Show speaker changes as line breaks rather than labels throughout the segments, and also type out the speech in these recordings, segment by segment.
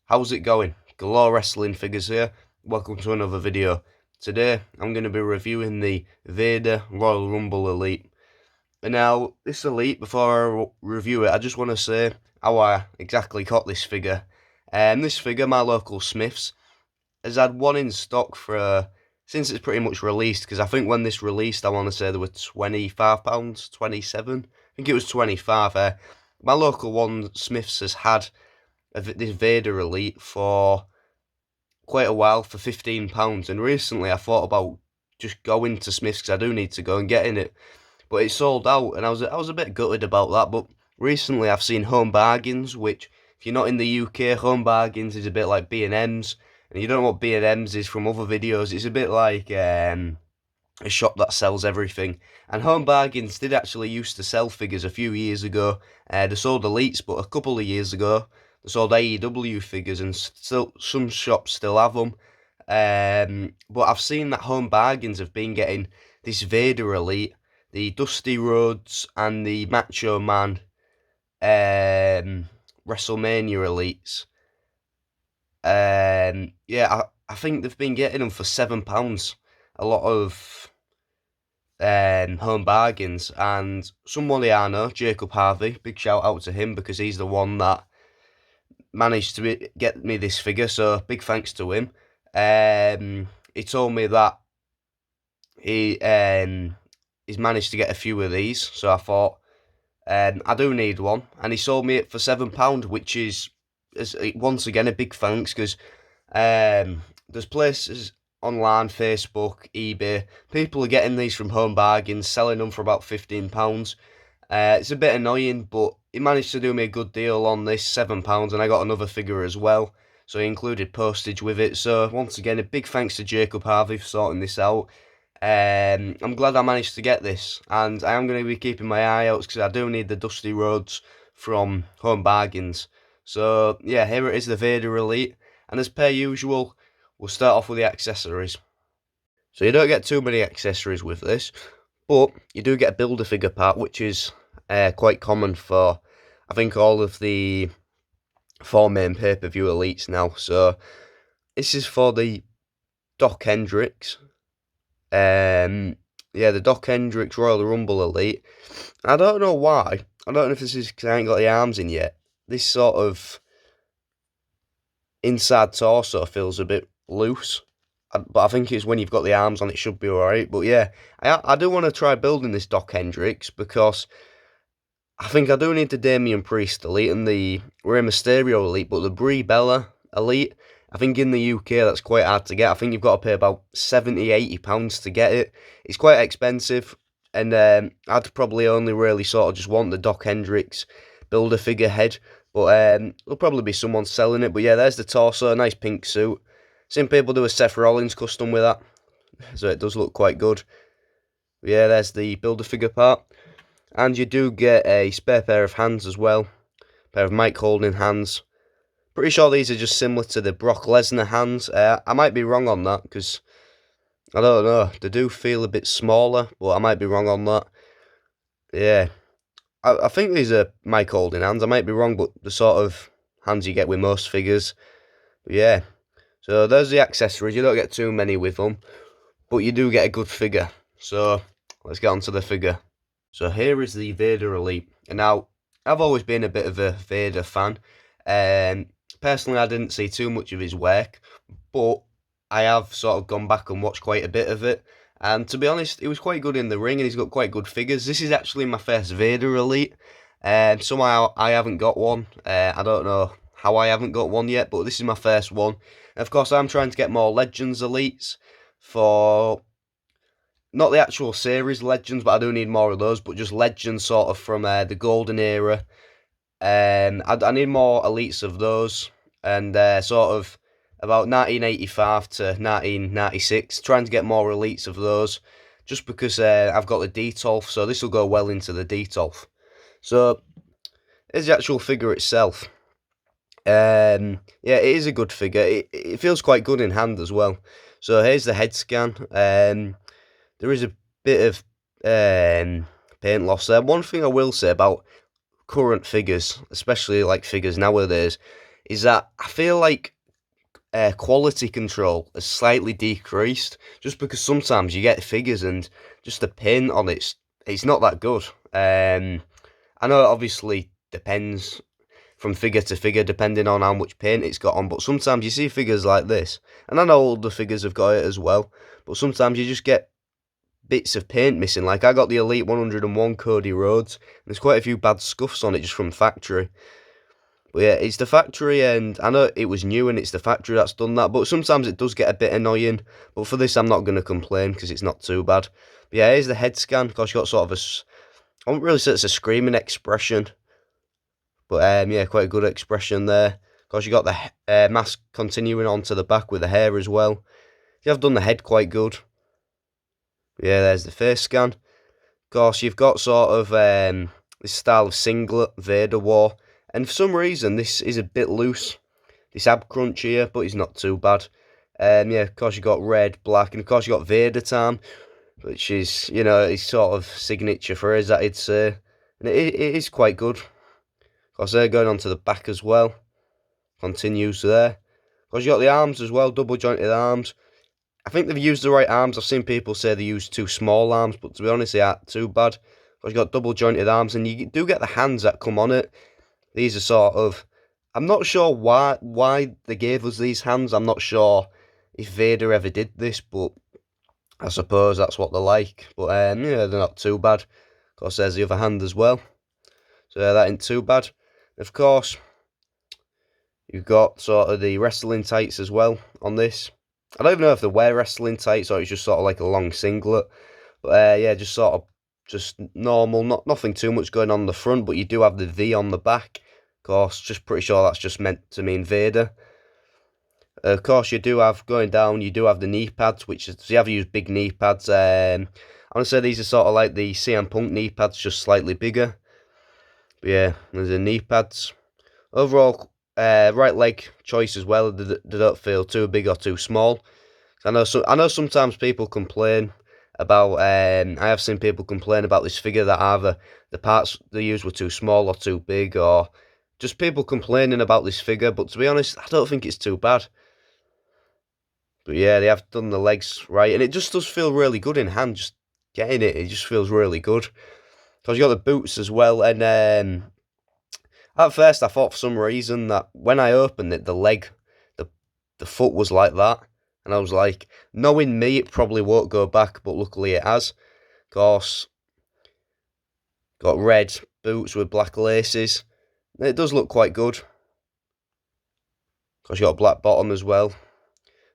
How's it going? Galore Wrestling Figures here. Welcome to another video. Today I'm going to be reviewing the Vader Royal Rumble Elite. And now, this Elite, before I review it, I just want to say how I exactly got this figure. This figure, my local Smiths, has had one in stock for since it's pretty much released, because I think when this released, I want to say there were £25, 27. I think it was 25. My local one, Smiths, has had this Vader Elite for quite a while for £15, and recently I thought about just going to Smith's because I do need to go and getting it, but it sold out, and I was a bit gutted about that. But recently I've seen Home Bargains, which, if you're not in the UK, Home Bargains is a bit like B&M's, and you don't know what B&M's is from other videos. It's a bit like a shop that sells everything. And Home Bargains did actually used to sell figures a few years ago. They sold Elites, but a couple of years ago they sold AEW figures, and still some shops still have them. But I've seen that Home Bargains have been getting this Vader Elite, the Dusty Rhodes, and the Macho Man WrestleMania Elites. Yeah, I think they've been getting them for £7. A lot of Home Bargains, and somebody I know, Jacob Harvey, big shout out to him because he's the one that managed to get me this figure, so big thanks to him. He told me that he's managed to get a few of these, so I thought I do need one, and he sold me it for £7, which is once again a big thanks, because there's places online, Facebook, eBay, people are getting these from Home Bargains, selling them for about £15. It's a bit annoying, but he managed to do me a good deal on this, £7, and I got another figure as well, so he included postage with it. So once again, a big thanks to Jacob Harvey for sorting this out. I'm glad I managed to get this, and I am going to be keeping my eye out because I do need the Dusty Rhodes from Home Bargains. So yeah, here it is, the Vader Elite, and as per usual, we'll start off with the accessories. So you don't get too many accessories with this, but you do get a Build-A-Figure part, which is quite common for, I think, all of the 4 main pay-per-view elites now. So this is for the Doc Hendricks. Yeah, the Doc Hendricks Royal Rumble Elite. I don't know why. I don't know if this is because I ain't got the arms in yet. This sort of inside torso feels a bit loose, but I think it's when you've got the arms on, it should be alright. But yeah, I do want to try building this Doc Hendricks because I think I do need the Damian Priest Elite and the Rey Mysterio Elite, but the Brie Bella Elite, I think in the UK that's quite hard to get. I think you've got to pay about £70-80 to get it. It's quite expensive, and I'd probably only really sort of just want the Doc Hendricks Build-A-Figure head, but there'll probably be someone selling it. But yeah, there's the torso, nice pink suit. Seen people do a Seth Rollins custom with that, so it does look quite good. But yeah, there's the Build-A-Figure part. And you do get a spare pair of hands as well, a pair of mic holding hands. Pretty sure these are just similar to the Brock Lesnar hands. I might be wrong on that, because I don't know, they do feel a bit smaller, but I might be wrong on that. Yeah, I think these are mic holding hands. I might be wrong, but the sort of hands you get with most figures. But yeah, so there's the accessories. You don't get too many with them, but you do get a good figure. So let's get on to the figure. So here is the Vader Elite. And now, I've always been a bit of a Vader fan. Personally, I didn't see too much of his work, but I have sort of gone back and watched quite a bit of it. And to be honest, he was quite good in the ring, and he's got quite good figures. This is actually my first Vader Elite. Somehow I haven't got one. I don't know how I haven't got one yet, but this is my first one. And of course, I'm trying to get more Legends Elites for... not the actual series Legends, but I do need more of those, but just Legends sort of from the Golden Era. I need more Elites of those, and sort of about 1985 to 1996, trying to get more Elites of those, just because I've got the Detolf, so this will go well into the Detolf. So, here's the actual figure itself. Yeah, it is a good figure. It feels quite good in hand as well. So here's the head scan. There is a bit of paint loss there. One thing I will say about current figures, especially like figures nowadays, is that I feel like quality control has slightly decreased, just because sometimes you get figures and just the paint on it's not that good. I know it obviously depends from figure to figure depending on how much paint it's got on, but sometimes you see figures like this, and I know all the figures have got it as well, but sometimes you just get bits of paint missing. Like I got the Elite 101 Cody Rhodes, and there's quite a few bad scuffs on it just from factory. But yeah, it's the factory, and I know it was new and it's the factory that's done that, but sometimes it does get a bit annoying. But for this, I'm not going to complain because it's not too bad. But yeah, here's the head scan. Of course, you got sort of I wouldn't really say it's a screaming expression, but yeah, quite a good expression there. Of course, you got the mask continuing on to the back with the hair as well. You have done the head quite good. Yeah, there's the face scan. Of course, you've got sort of this style of singlet Vader wore, and for some reason this is a bit loose. This ab crunch here, but it's not too bad. Yeah, of course you got red, black, and of course you got Vader time, which is, you know, it's sort of signature for us, that I'd say, and it is quite good. Of course, they're going on to the back as well. Continues there. Of course, you got the arms as well, double jointed arms. I think they've used the right arms. I've seen people say they used too small arms, but to be honest, they aren't too bad. Because you got double jointed arms, and you do get the hands that come on it. These are sort of, I'm not sure why they gave us these hands. I'm not sure if Vader ever did this, but I suppose that's what they're like. But yeah, they're not too bad. Of course, there's the other hand as well. So yeah, that ain't too bad. Of course, you've got sort of the wrestling tights as well on this. I don't even know if they wear wrestling tights or it's just sort of like a long singlet. But yeah, just sort of just normal, nothing too much going on the front, but you do have the V on the back. Of course, just pretty sure that's just meant to mean Vader. Of course, you do have, going down, you do have the knee pads, which is, so you have used big knee pads. I want to say these are sort of like the CM Punk knee pads, just slightly bigger. But yeah, there's the knee pads. Overall, right leg choice as well. They don't feel too big or too small. I know sometimes people complain about. I have seen people complain about this figure that either the parts they used were too small or too big, or just people complaining about this figure. But to be honest, I don't think it's too bad. But yeah, they have done the legs right, and it just does feel really good in hand. Just getting it, it just feels really good. Because you got the boots as well, and at first I thought for some reason that when I opened it, the foot was like that. And I was like, knowing me, it probably won't go back, but luckily it has. Of course, got red boots with black laces. It does look quite good. Of course, you got a black bottom as well.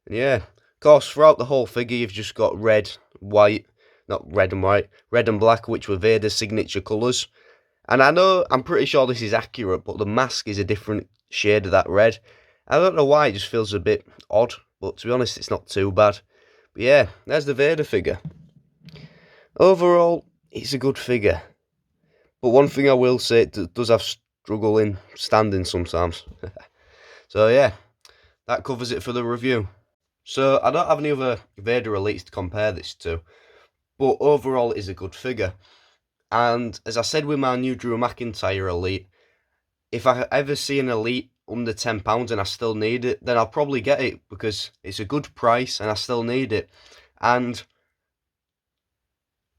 And yeah, of course, throughout the whole figure, you've just got red, white, not red and white, red and black, which were Vader's signature colours. And I'm pretty sure this is accurate, but the mask is a different shade of that red. I don't know why, it just feels a bit odd, but to be honest, it's not too bad. But yeah, there's the Vader figure. Overall, it's a good figure. But one thing I will say, it does have struggle in standing sometimes. So yeah, that covers it for the review. So I don't have any other Vader Elites to compare this to, but overall it is a good figure. And as I said with my new Drew McIntyre Elite, if I ever see an Elite under £10 and I still need it, then I'll probably get it because it's a good price and I still need it. And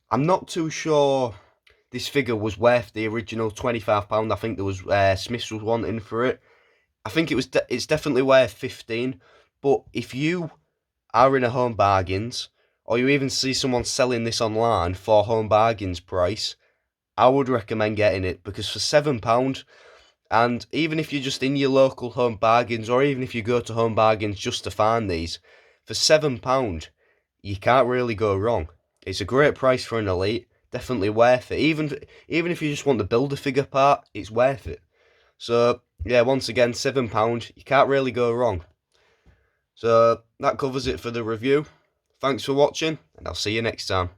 I'm not too sure this figure was worth the original £25. I think there was Smiths was wanting for it. I think it's definitely worth 15. But if you are in a Home Bargains, or you even see someone selling this online for Home Bargains price, I would recommend getting it, because for £7, and even if you're just in your local Home Bargains, or even if you go to Home Bargains just to find these, for £7, you can't really go wrong. It's a great price for an Elite, definitely worth it. Even if you just want the Build-A-Figure part, it's worth it. So yeah, once again, £7, you can't really go wrong. So that covers it for the review. Thanks for watching, and I'll see you next time.